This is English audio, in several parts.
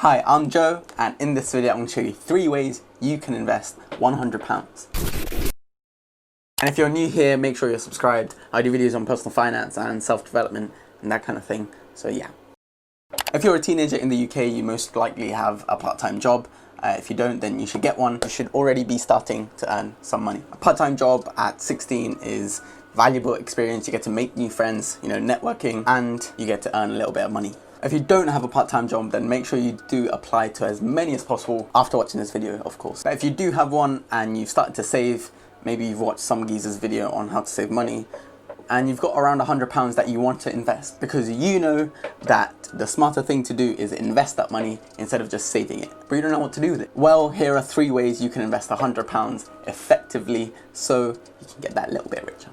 Hi, I'm Joe, and in this video I'm going to show you 3 ways you can invest £100. And if you're new here, make sure you're subscribed. I do videos on personal finance and self-development and that kind of thing, so yeah. If you're a teenager in the UK, you most likely have a part-time job. If you don't, then you should get one. You should already be starting to earn some money. A part-time job at 16 is valuable experience. You get to make new friends, networking, and you get to earn a little bit of money. If you don't have a part-time job, then make sure you do apply to as many as possible after watching this video, of course. But if you do have one and you've started to save, maybe you've watched some geezer's video on how to save money, and you've got around £100 that you want to invest because you know that the smarter thing to do is invest that money instead of just saving it, but you don't know what to do with it. Well, here are 3 ways you can invest £100 effectively so you can get that little bit richer.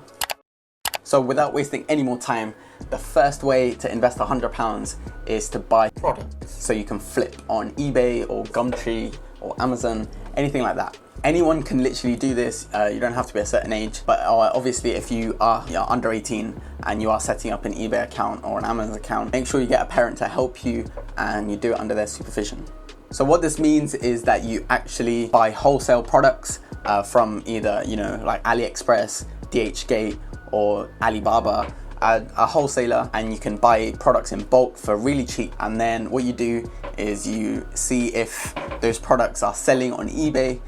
So without wasting any more time, the first way to invest £100 is to buy products. So you can flip on eBay or Gumtree or Amazon, anything like that. Anyone can literally do this. You don't have to be a certain age, but obviously if you are under 18 and you are setting up an eBay account or an Amazon account, make sure you get a parent to help you and you do it under their supervision. So what this means is that you actually buy wholesale products from either, like AliExpress, DHgate, or Alibaba, a wholesaler, and you can buy products in bulk for really cheap. And then what you do is you see if those products are selling on eBay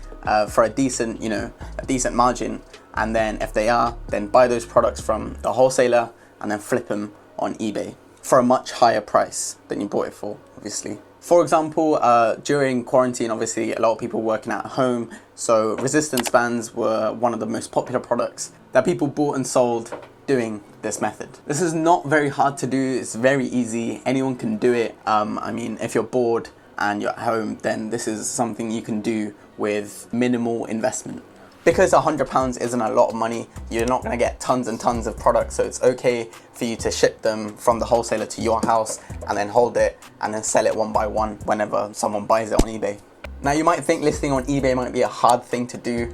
for a decent margin, and then if they are, then buy those products from the wholesaler and then flip them on eBay for a much higher price than you bought it for, obviously. For example, during quarantine, obviously a lot of people working at home, so resistance bands were one of the most popular products that people bought and sold doing this method. This is not very hard to do, it's very easy, anyone can do it. I mean, if you're bored and you're at home, then this is something you can do with minimal investment. Because £100 isn't a lot of money, you're not gonna get tons and tons of products, so it's okay for you to ship them from the wholesaler to your house and then hold it and then sell it one by one whenever someone buys it on eBay. Now you might think listing on eBay might be a hard thing to do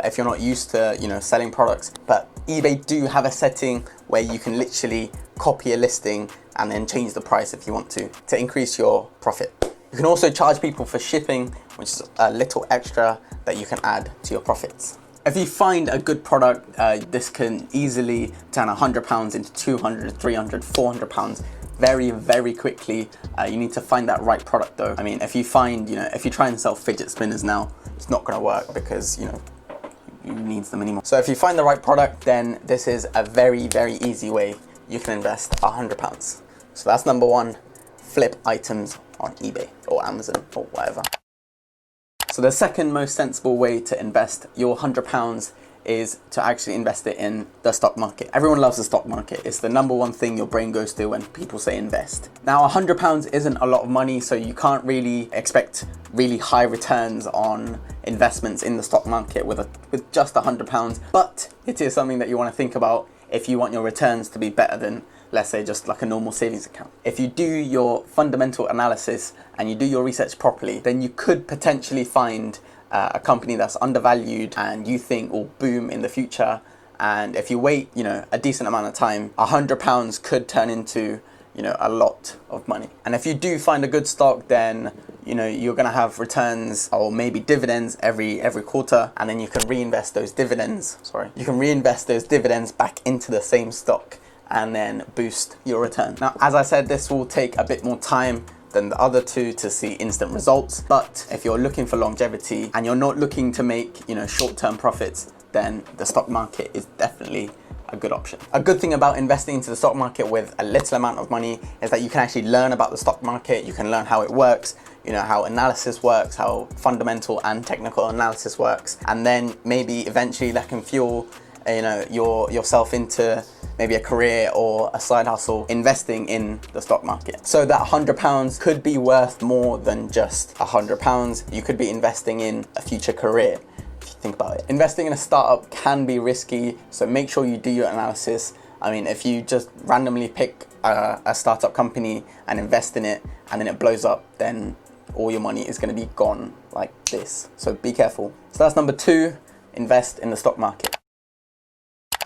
if you're not used to selling products, but eBay do have a setting where you can literally copy a listing and then change the price if you want to increase your profit. You can also charge people for shipping, which is a little extra that you can add to your profits. If you find a good product, this can easily turn £100 into £200, £300, £400 very, very quickly. You need to find that right product though. I mean, if you try and sell fidget spinners now, it's not gonna work because, you need them anymore. So if you find the right product, then this is a very, very easy way you can invest £100. So that's number 1, flip items on eBay or Amazon or whatever. So the second most sensible way to invest your £100 is to actually invest it in the stock market. Everyone loves the stock market. It's the number 1 thing your brain goes to when people say invest. Now £100 isn't a lot of money, so you can't really expect really high returns on investments in the stock market with just £100, but it is something that you want to think about if you want your returns to be better than, let's say, just like a normal savings account. If you do your fundamental analysis and you do your research properly, then you could potentially find a company that's undervalued and you think will boom in the future. And if you wait, a decent amount of time, £100 could turn into, a lot of money. And if you do find a good stock, then you're gonna have returns or maybe dividends every quarter, and then you can reinvest those dividends. Back into the same stock and then boost your return. Now, as I said, this will take a bit more time than the other 2 to see instant results, but if you're looking for longevity and you're not looking to make short-term profits, then the stock market is definitely a good option. A good thing about investing into the stock market with a little amount of money is that you can actually learn about the stock market, you can learn how it works, how analysis works, how fundamental and technical analysis works, and then maybe eventually that can fuel yourself into maybe a career or a side hustle investing in the stock market. So that £100 could be worth more than just £100. You could be investing in a future career if you think about it. Investing in a startup can be risky, so make sure you do your analysis. I mean, if you just randomly pick a startup company and invest in it and then it blows up, then all your money is going to be gone like this. So be careful. So that's number 2, invest in the stock market.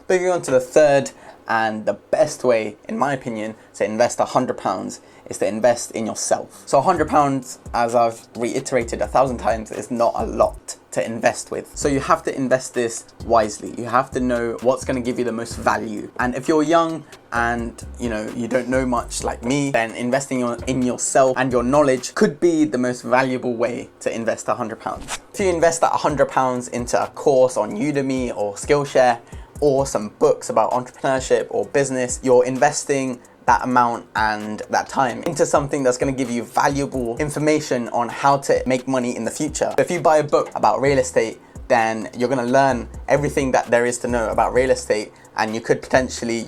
Moving on to the third and the best way, in my opinion, to invest £100 is to invest in yourself. So £100, as I've reiterated 1,000 times, is not a lot to invest with. So you have to invest this wisely. You have to know what's going to give you the most value. And if you're young and you don't know much like me, then investing in yourself and your knowledge could be the most valuable way to invest £100. If you invest that £100 into a course on Udemy or Skillshare, or some books about entrepreneurship or business, you're investing that amount and that time into something that's going to give you valuable information on how to make money in the future. If you buy a book about real estate, then you're going to learn everything that there is to know about real estate, and you could potentially,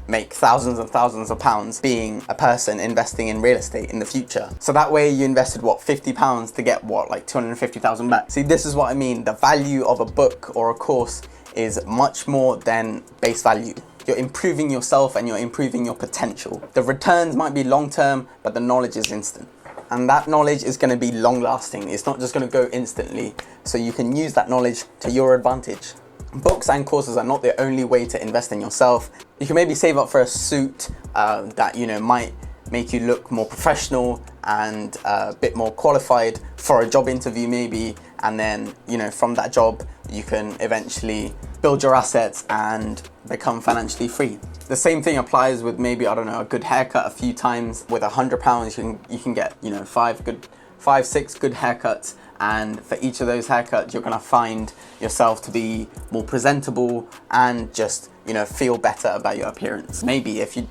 make thousands and thousands of pounds being a person investing in real estate in the future. So that way you invested £50 to get like 250,000 back. See, this is what I mean. The value of a book or a course is much more than base value. You're improving yourself and you're improving your potential. The returns might be long term, but the knowledge is instant. And that knowledge is going to be long lasting. It's not just going to go instantly. So you can use that knowledge to your advantage. Books and courses are not the only way to invest in yourself. You can maybe save up for a suit that might make you look more professional and a bit more qualified for a job interview maybe, and then from that job you can eventually build your assets and become financially free. The same thing applies with maybe, a good haircut a few times. With £100 you can get 5-6 good haircuts, and for each of those haircuts you're going to find yourself to be more presentable and just feel better about your appearance. Maybe if you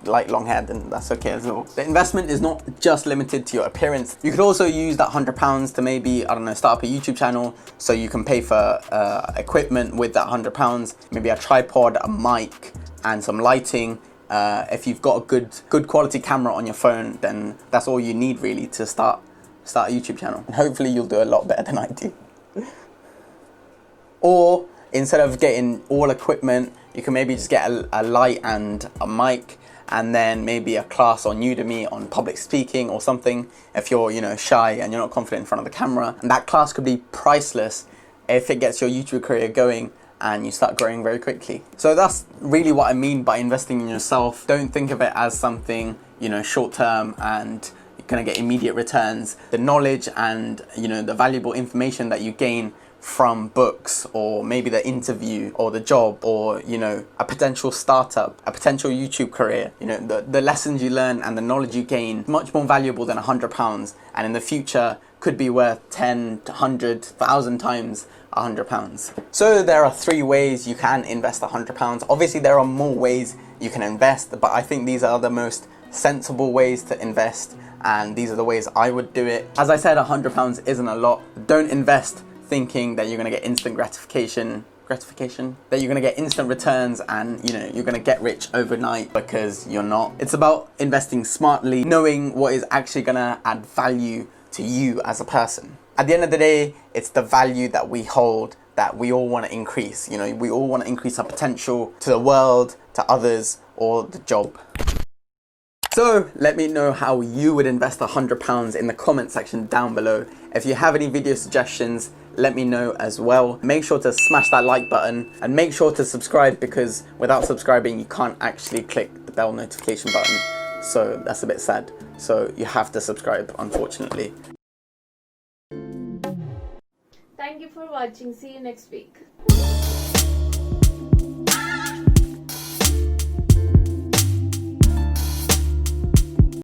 like long hair, then that's okay as well. The investment is not just limited to your appearance. You could also use that £100 to maybe start up a YouTube channel, so you can pay for equipment with that £100, maybe a tripod, a mic and some lighting. If you've got a good quality camera on your phone, then that's all you need really to start a YouTube channel, and hopefully you'll do a lot better than I do. Or instead of getting all equipment, you can maybe just get a light and a mic, and then maybe a class on Udemy on public speaking or something if you're shy and you're not confident in front of the camera. And that class could be priceless if it gets your YouTube career going and you start growing very quickly. So that's really what I mean by investing in yourself. Don't think of it as something short term and you're gonna get immediate returns. The knowledge and the valuable information that you gain from books, or maybe the interview or the job, or a potential startup, a potential YouTube career, the lessons you learn and the knowledge you gain, much more valuable than £100, and in the future could be worth 10 to 100,000 times £100. So there are 3 ways you can invest £100. Obviously there are more ways you can invest, but I think these are the most sensible ways to invest, and these are the ways I would do it. As I said, £100 isn't a lot. Don't invest thinking that you're going to get instant gratification, that you're going to get instant returns and you're going to get rich overnight, because you're not. It's about investing smartly, knowing what is actually going to add value to you as a person. At the end of the day, it's the value that we hold that we all want to increase. We all want to increase our potential to the world, to others, or the job. So let me know how you would invest £100 in the comment section down below. If you have any video suggestions, let me know as well. Make sure to smash that like button and make sure to subscribe, because without subscribing you can't actually click the bell notification button. So that's a bit sad. So you have to subscribe, unfortunately. Thank you for watching. See you next week.